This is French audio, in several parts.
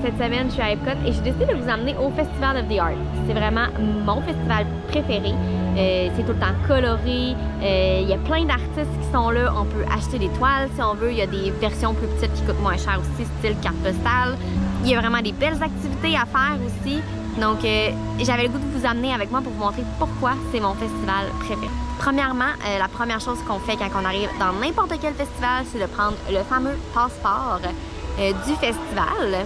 cette semaine, je suis à Epcot et j'ai décidé de vous amener au Festival of the Arts. C'est vraiment mon festival préféré. C'est tout le temps coloré. Il y a plein d'artistes qui sont là. On peut acheter des toiles si on veut. Il y a des versions plus petites qui coûtent moins cher aussi, style carte postale. Il y a vraiment des belles activités à faire aussi. Donc, j'avais le goût de vous amener avec moi pour vous montrer pourquoi c'est mon festival préféré. Premièrement, la première chose qu'on fait quand on arrive dans n'importe quel festival, c'est de prendre le fameux passeport du festival.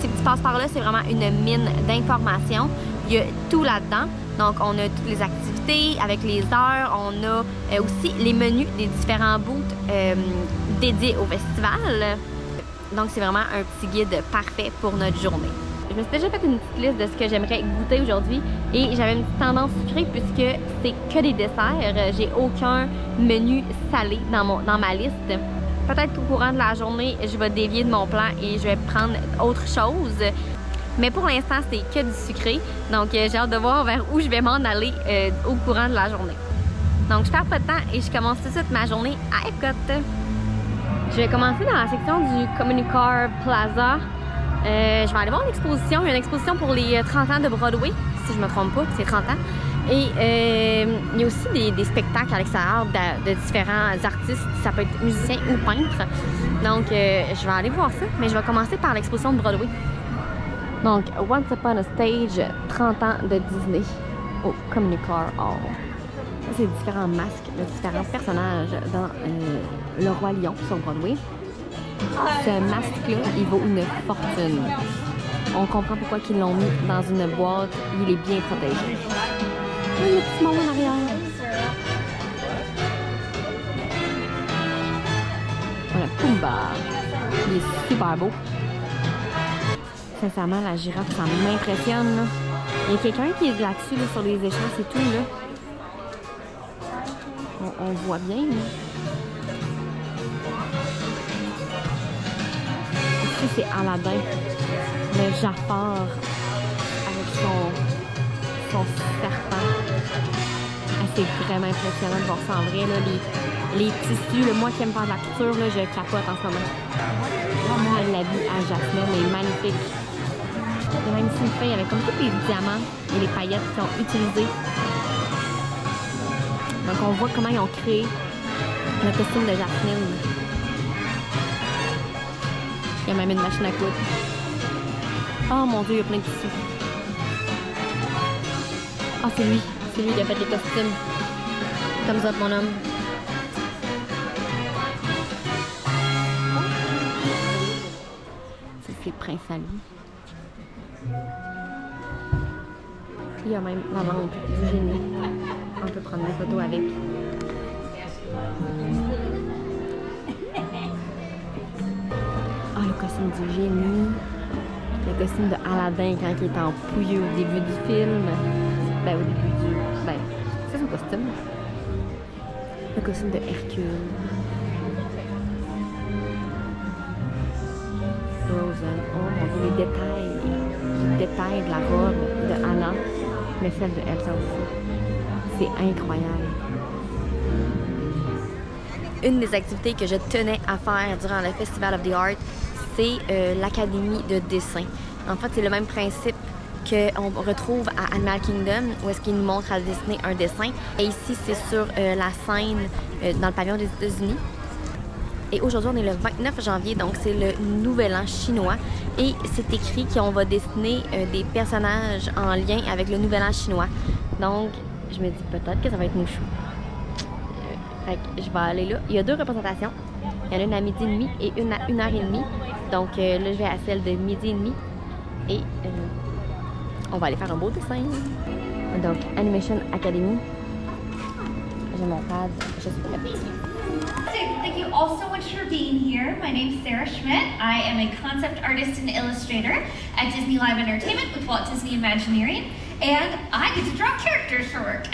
Ces petits passeports-là, c'est vraiment une mine d'informations. Il y a tout là-dedans. Donc, on a toutes les activités avec les heures. On a aussi les menus des différents booths dédiés au festival. Donc, c'est vraiment un petit guide parfait pour notre journée. Je me suis déjà fait une petite liste de ce que j'aimerais goûter aujourd'hui et j'avais une petite tendance sucrée puisque c'est que des desserts. J'ai aucun menu salé dans ma liste. Peut-être qu'au courant de la journée, je vais dévier de mon plan et je vais prendre autre chose. Mais pour l'instant, c'est que du sucré. Donc, j'ai hâte de voir vers où je vais m'en aller au courant de la journée. Donc, je perds pas de temps et je commence tout de suite ma journée à Epcot. Je vais commencer dans la section du Communicar Plaza. Je vais aller voir l'exposition. Il y a une exposition pour les 30 ans de Broadway, si je ne me trompe pas, c'est 30 ans. Et il y a aussi des spectacles à l'extérieur de différents artistes. Ça peut être musicien ou peintre. Donc, je vais aller voir ça. Mais je vais commencer par l'exposition de Broadway. Donc, Once Upon a Stage, 30 ans de Disney au Communicar Hall. Ça, c'est différents masques de différents personnages dans Le Roi Lion sur Broadway. Ce masque-là, il vaut une fortune. On comprend pourquoi ils l'ont mis dans une boîte. Il est bien protégé. Il y a le petit monde en arrière. Voilà, Pumba. Il est super beau. Sincèrement, la girafe, ça m'impressionne. Là. Il y a quelqu'un qui est là-dessus, là, sur les échelles, c'est tout. Là. On voit bien. Là. Ici, c'est Aladdin. Le Jafar avec son serpent. Ah, c'est vraiment impressionnant de voir ça en vrai. Là, les tissus, là, moi qui aime faire de la couture, là, je capote en ce moment. L'habit à Jasmine est magnifique. Il y a même ici une feuille avec comme tous les diamants et les paillettes qui sont utilisés. Donc on voit comment ils ont créé le costume de Jasmine. Il y a même une machine à coudre. Oh mon Dieu, il y a plein de tissus. Ah, c'est lui qui a fait les costumes. Thumbs up, mon homme. C'est Prince Ali. Il y a même la lampe du génie. On peut prendre des photos avec. Ah, le costume du génie. Le costume de Aladdin quand il est en pouilleux au début du film. Ben, au début du... Ben, c'est son costume. Le costume de Hercule. Frozen. Oh mon Dieu, les détails de la robe de Anna, mais celle de Elsa aussi. C'est incroyable. Une des activités que je tenais à faire durant le Festival of the Arts, c'est l'académie de dessin. En fait, c'est le même principe qu'on retrouve à Animal Kingdom, où est-ce qu'ils nous montrent à dessiner un dessin. Et ici, c'est sur la scène dans le pavillon des États-Unis. Et aujourd'hui, on est le 29 janvier, donc c'est le Nouvel An chinois. Et c'est écrit qu'on va dessiner des personnages en lien avec le Nouvel An chinois. Donc, je me dis peut-être que ça va être Mouchou. Fait que je vais aller là. Il y a 2 représentations. Il y en a une à 12h30 et une à 1h30. Donc là, je vais à celle de 12h30. Et on va aller faire un beau dessin. Donc, Animation Academy. J'ai mon pad. Je suis prête. Thank you all so much for being here. My name is Sarah Schmidt. I am a concept artist and illustrator at Disney Live Entertainment with Walt Disney Imagineering, and I get to draw characters for work.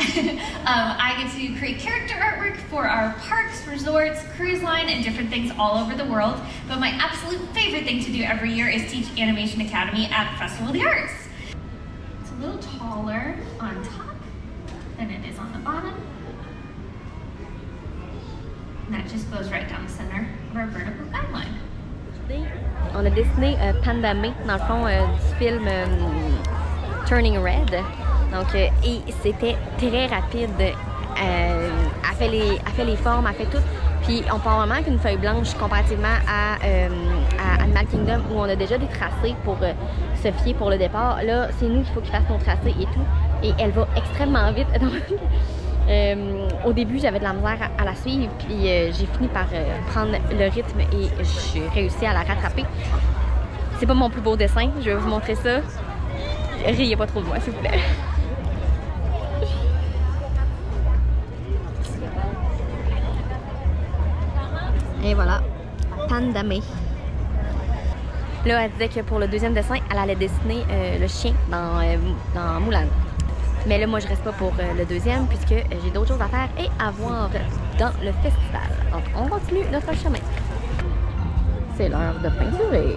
I get to create character artwork for our parks, resorts, cruise line, and different things all over the world. But my absolute favorite thing to do every year is teach Animation Academy at Festival of the Arts. It's a little taller on top than it is on the bottom. And that just goes right down the center of our vertical guideline. On a dessiné Panda May, dans le fond, du film Turning Red. Donc, et c'était très rapide. Elle fait les formes, elle fait tout. Puis on part vraiment avec une feuille blanche comparativement à Animal Kingdom où on a déjà des tracés pour se fier pour le départ. Là, c'est nous qu'il faut qu'il fasse nos tracés et tout. Et elle va extrêmement vite. Donc, au début, j'avais de la misère à la suivre. Puis j'ai fini par prendre le rythme et j'ai réussi à la rattraper. C'est pas mon plus beau dessin. Je vais vous montrer ça. Riez pas trop de moi, s'il vous plaît. Et voilà, Panda May. Là, elle disait que pour le deuxième dessin, elle allait dessiner le chien dans Moulin. Mais là, moi, je reste pas pour le deuxième puisque j'ai d'autres choses à faire et à voir dans le festival. Donc, on continue notre chemin. C'est l'heure de peinturer.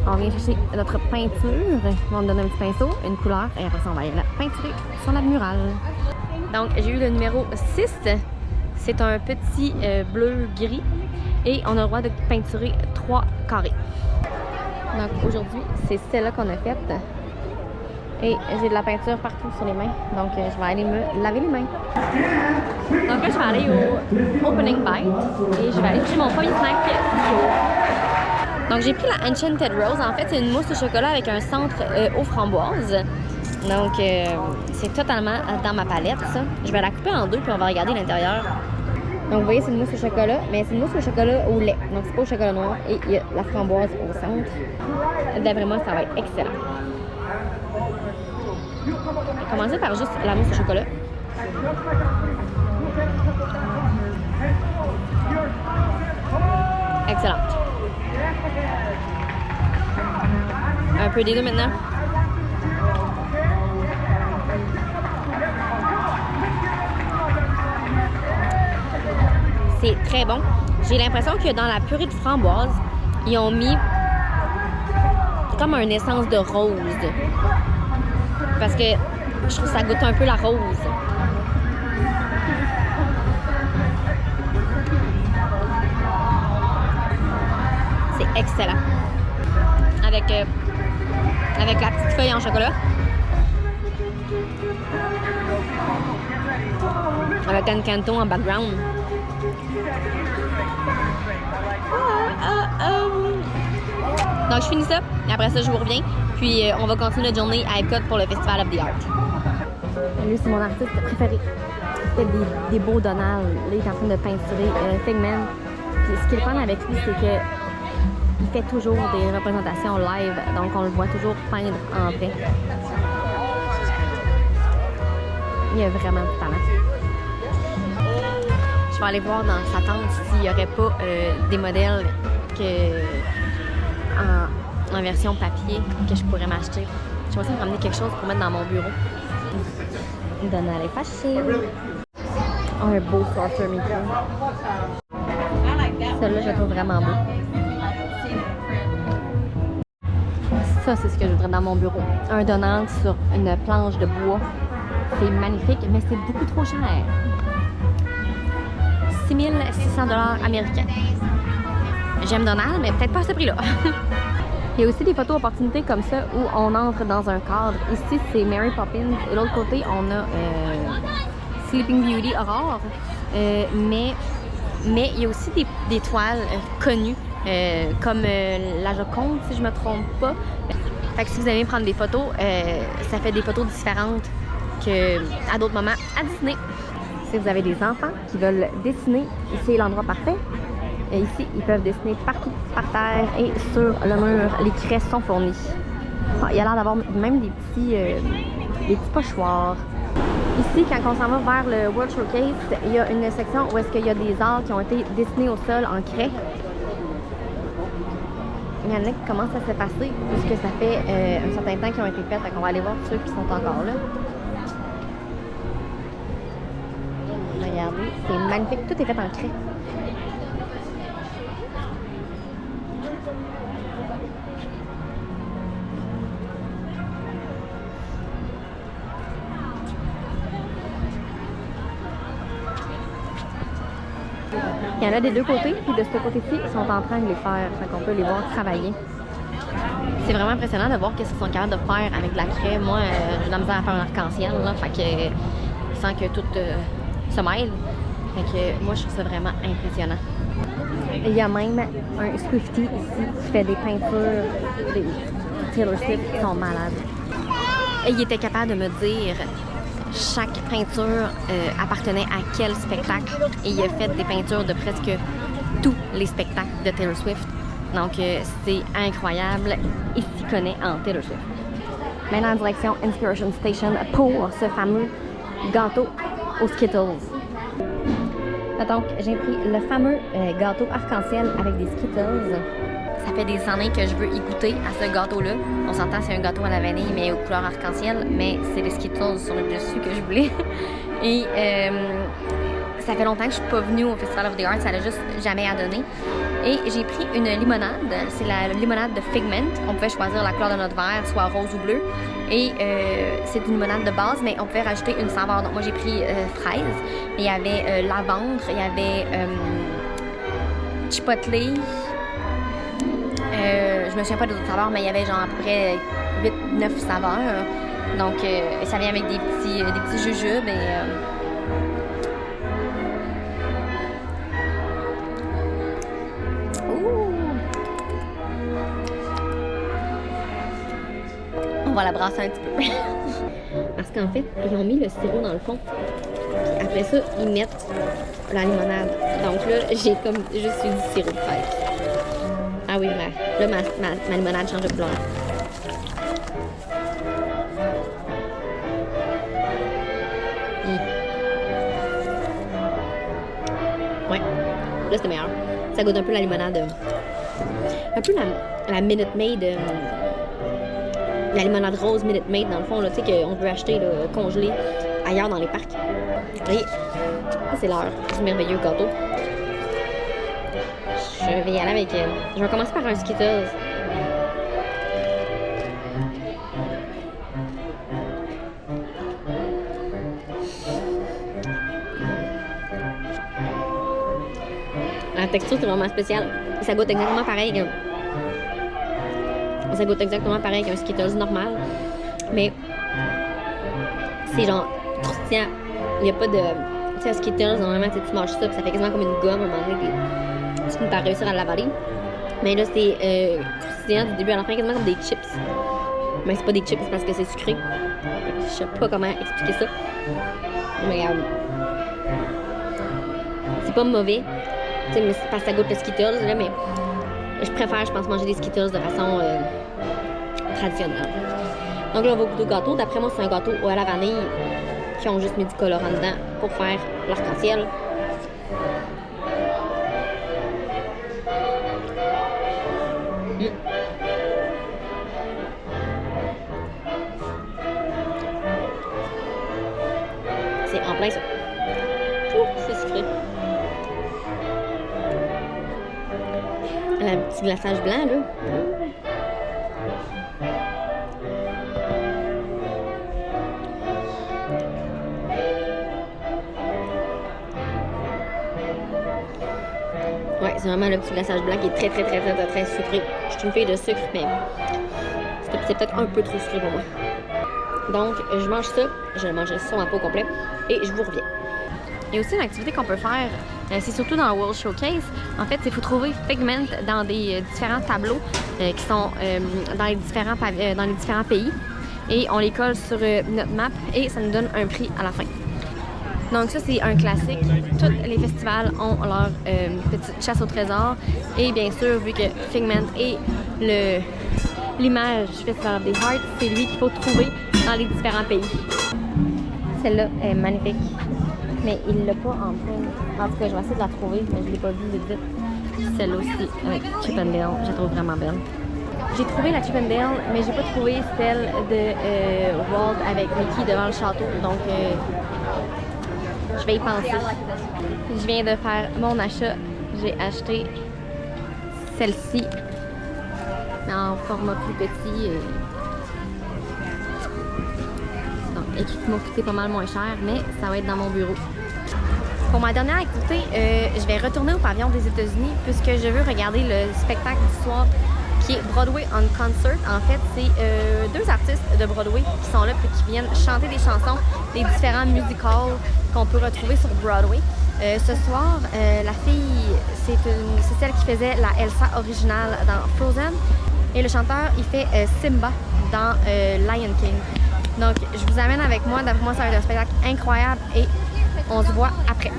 On vient chercher notre peinture. On me donne un petit pinceau, une couleur et après ça, on va aller la peinturer sur la murale. Donc, j'ai eu le numéro 6. C'est un petit bleu-gris et on a le droit de peinturer 3 carrés. Donc aujourd'hui, c'est celle-là qu'on a faite. Et j'ai de la peinture partout sur les mains. Donc je vais aller me laver les mains. Donc là, je vais aller au Opening Bite et je vais aller chercher mon premier snack du jour. Donc j'ai pris la Enchanted Rose. En fait, c'est une mousse au chocolat avec un centre aux framboises. Donc, c'est totalement dans ma palette, ça. Je vais la couper en deux, puis on va regarder l'intérieur. Donc, vous voyez, c'est une mousse au chocolat, mais c'est une mousse au chocolat au lait. Donc, c'est pas au chocolat noir. Et il y a la framboise au centre. D'après moi, ça va être excellent. Je vais commencer par juste la mousse au chocolat. Excellente. Un peu des deux maintenant. C'est très bon. J'ai l'impression que dans la purée de framboise, ils ont mis comme une essence de rose. Parce que je trouve que ça goûte un peu la rose. C'est excellent. Avec la petite feuille en chocolat. Avec un canton en background. Donc je finis ça, et après ça je vous reviens, puis on va continuer notre journée à Epcot pour le Festival of the Art. Lui c'est mon artiste préféré. Il fait des beaux Donald. Là il est en train de peinturer Figman. Puis ce qui est le fun avec lui c'est que il fait toujours des représentations live, donc on le voit toujours peindre en vrai. Il a vraiment du talent. Je vais aller voir dans sa tente s'il n'y aurait pas des modèles en version papier que je pourrais m'acheter. Je vais essayer de ramener quelque chose pour mettre dans mon bureau. Donald est fâché. Oh, un beau Sorcerer Mickey. Celui-là, je le trouve vraiment beau. Ça, c'est ce que je voudrais dans mon bureau. Un Donald sur une planche de bois. C'est magnifique, mais c'est beaucoup trop cher. 6 600 $ américains. J'aime Donald, mais peut-être pas à ce prix-là. Il y a aussi des photos opportunités comme ça où on entre dans un cadre. Ici, c'est Mary Poppins. Et de l'autre côté, on a Sleeping Beauty Aurore. Mais il y a aussi des toiles connues, comme la Joconde, si je me trompe pas. Fait que si vous aimez prendre des photos, ça fait des photos différentes qu'à d'autres moments à Disney. Si vous avez des enfants qui veulent dessiner, ici est l'endroit parfait. Et ici, ils peuvent dessiner partout, par terre et sur le mur. Les craies sont fournies. Ah, il y a l'air d'avoir même des petits pochoirs. Ici, quand on s'en va vers le World Showcase, il y a une section où est-ce qu'il y a des arbres qui ont été dessinés au sol en craie. Il y en a qui commencent à s'effacer puisque ça fait un certain temps qu'ils ont été faits. Donc on va aller voir ceux qui sont encore là. Regardez, c'est magnifique. Tout est fait en craie. Il Il y en a des deux côtés, puis de ce côté-ci, ils sont en train de les faire. Fait qu'on peut les voir travailler. C'est vraiment impressionnant de voir qu'est-ce qu'ils sont capables de faire avec de la craie. Moi, j'ai de la misère à faire un arc-en-ciel, là, fait que sans que tout se mêle. Fait que moi, je trouve ça vraiment impressionnant. Il y a même un Swiftie ici qui fait des peintures des Taylor Swift qui sont malades. Et il était capable de me dire chaque peinture appartenait à quel spectacle. Et il a fait des peintures de presque tous les spectacles de Taylor Swift. Donc c'est incroyable. Il s'y connaît en Taylor Swift. Maintenant en direction Inspiration Station pour ce fameux gâteau aux Skittles. Donc j'ai pris le fameux gâteau arc-en-ciel avec des Skittles. Ça fait des années que je veux y goûter à ce gâteau-là. On s'entend, c'est un gâteau à la vanille, mais aux couleurs arc-en-ciel, mais c'est les Skittles sur le dessus que je voulais. Et ça fait longtemps que je suis pas venue au Festival of the Arts, ça n'a juste jamais à donner. Et j'ai pris une limonade, c'est la limonade de Figment. On pouvait choisir la couleur de notre verre, soit rose ou bleu. Et c'est une limonade de base, mais on pouvait rajouter une saveur. Donc moi j'ai pris fraise, mais il y avait lavande, il y avait chipotle. Je me souviens pas des autres saveurs, mais il y avait genre à peu près 8-9 saveurs. Donc ça vient avec des petits jujubes et on va la brasser un petit peu. Parce qu'en fait, ils ont mis le sirop dans le fond. Puis après ça, ils mettent la limonade. Donc là, j'ai comme juste eu du sirop de fraise. Ah oui, là, ma limonade change de couleur. Ouais, là c'était meilleur. Ça goûte un peu la limonade. Un peu la Minute Maid. La limonade rose Minute Maid dans le fond, là, tu sais, qu'on peut acheter là, congelé ailleurs dans les parcs. Et c'est l'heure du merveilleux gâteau. Je vais y aller avec... je vais commencer par un Skittles. La texture, c'est vraiment spécial. Ça goûte exactement pareil. Ça goûte exactement pareil qu'un Skittles normal. Mais c'est genre croustillant. Il n'y a pas de... Tu sais, un Skittles, normalement, tu manges ça, puis ça fait quasiment comme une gomme à un moment donné. Tu finis par réussir à l'avaler. Mais là, c'est croustillant du début à la fin, quasiment comme des chips. Mais c'est pas des chips, c'est parce que c'est sucré. Je sais pas comment expliquer ça. Mais c'est pas mauvais. Tu sais, mais c'est parce que ça goûte le Skittles, là, mais je préfère, je pense, manger des Skittles de façon traditionnelle. Donc là, on va goûter au gâteau. D'après moi, c'est un gâteau à la vanille qui ont juste mis du colorant dedans pour faire l'arc-en-ciel. C'est en plein ça. C'est sucré. Un petit glaçage blanc, là. Ouais, c'est vraiment le petit glaçage blanc qui est très sucré. Je suis une fille de sucre, mais c'est peut-être un peu trop sucré pour moi. Donc, je mange ça, je vais manger ça en pot complet et je vous reviens. Il y a aussi une activité qu'on peut faire, c'est surtout dans le World Showcase. En fait, il faut trouver Figment dans des différents tableaux qui sont dans les différents pays. Et on les colle sur notre map et ça nous donne un prix à la fin. Donc ça, c'est un classique. Tous les festivals ont leur petite chasse au trésor. Et bien sûr, vu que Figment est l'image du Festival of the Arts, c'est lui qu'il faut trouver dans les différents pays. Celle-là est magnifique. Mais il l'a pas en prime. En tout cas, je vais essayer de la trouver, mais je ne l'ai pas vue vite. Celle-là aussi, avec Chip 'n Dale, je la trouve vraiment belle. J'ai trouvé la Chip 'n Dale, mais j'ai pas trouvé celle de Walt avec Mickey devant le château. Donc, je vais y penser. Je viens de faire mon achat. J'ai acheté celle-ci, mais en format plus petit. Et qui m'a coûté pas mal moins cher, mais ça va être dans mon bureau. Pour ma dernière activité, je vais retourner au pavillon des États-Unis puisque je veux regarder le spectacle du soir qui est Broadway on Concert. En fait, c'est 2 artistes de Broadway qui sont là et qui viennent chanter des chansons des différents musicals qu'on peut retrouver sur Broadway. Ce soir, la fille, c'est celle qui faisait la Elsa originale dans Frozen et le chanteur, il fait Simba dans Lion King. Donc, je vous amène avec moi. D'après moi, ça va être un spectacle incroyable et on se voit après.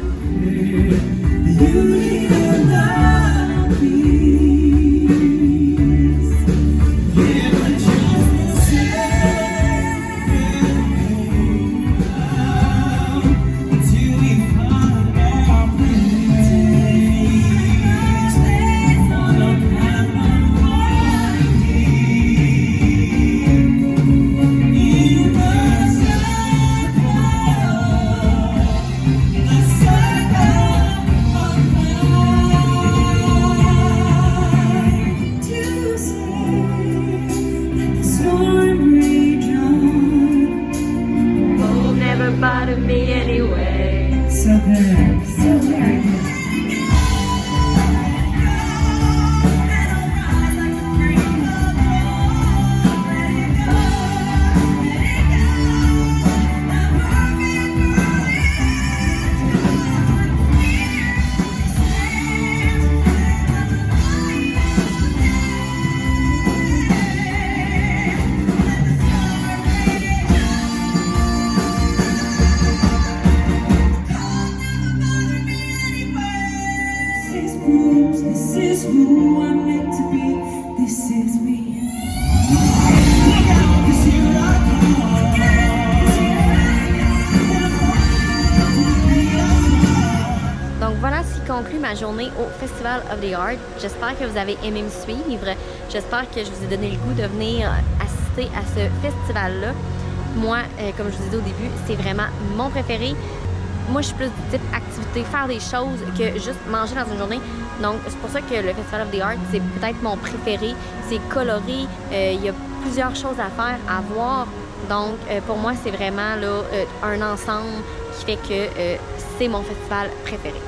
Conclut ma journée au Festival of the Arts. J'espère que vous avez aimé me suivre. J'espère que je vous ai donné le goût de venir assister à ce festival-là. Moi, comme je vous disais au début, c'est vraiment mon préféré. Moi, je suis plus du type activité, faire des choses que juste manger dans une journée. Donc, c'est pour ça que le Festival of the Arts, c'est peut-être mon préféré. C'est coloré, il y a plusieurs choses à faire, à voir. Donc, pour moi, c'est vraiment là, un ensemble qui fait que c'est mon festival préféré.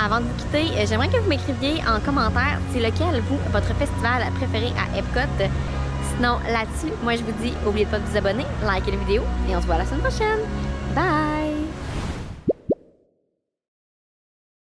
Avant de vous quitter, j'aimerais que vous m'écriviez en commentaire c'est lequel, vous, votre festival préféré à Epcot. Sinon, là-dessus, moi je vous dis, n'oubliez pas de vous abonner, liker la vidéo et on se voit la semaine prochaine. Bye!